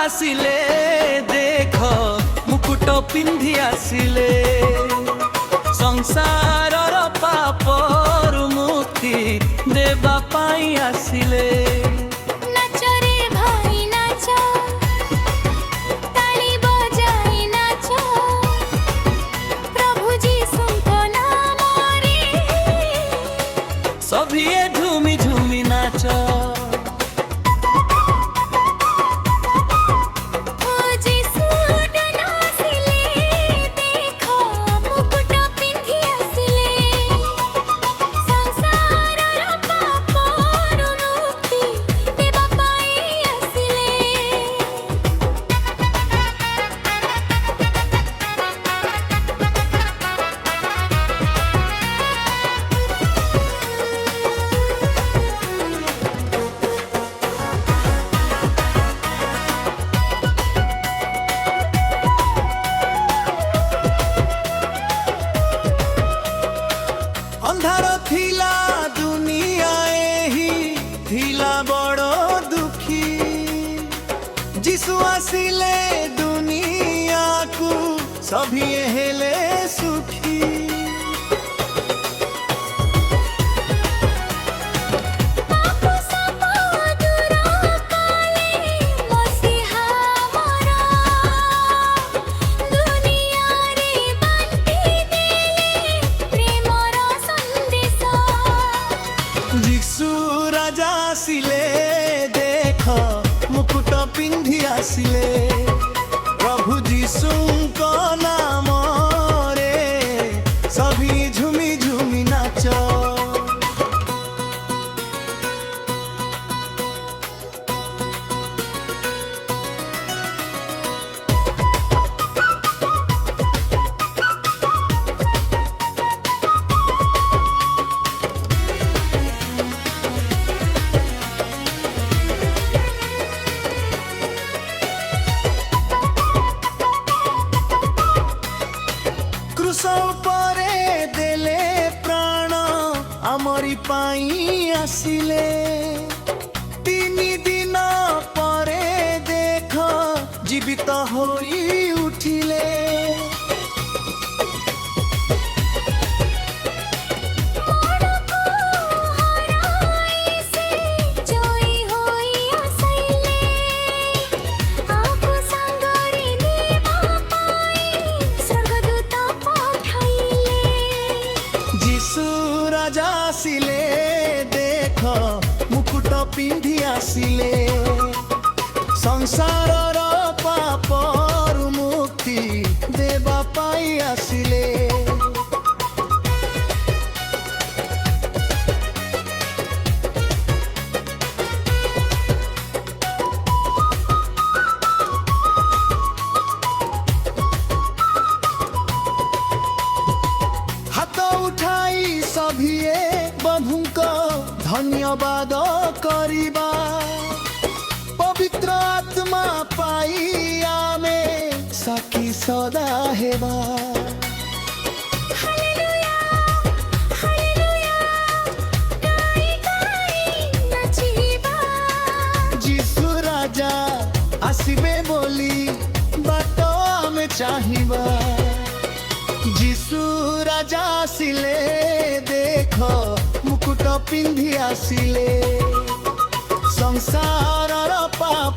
आसिले देख मुकुट पिंधि आसिले संसार पापर मुक्ति देवा पाई आसिले। सभी झूमी झूमी नाच अंधार थिला दुनिया एही थिला बड़ो दुखी जिसु आसिले दुनिया को सभी हेले सुखी। राजा आसिले देख मुकुट पिंधि आसिले प्रभु जीशुଙ୍କ नाम रे सभी झूमी झूमी नाच। परे देले प्राण आमरी पाई आसिले तीन दिन परे देख जीवित होई उठिले। राजा आसिले देख मुकुट पिंधि आसिले संसार पापर मुक्ति देवा पाई आसिले। उठाई सभिए बंधुको धन्यवाद करिबा पवित्र आत्मा पाई आमे साकी सदा हेबा। जीशु राजा आसिबे बोली बाट आमे चाहिबा। जीशु राजा आसिले देख मुकुट पिंधि आसिले संसार पाप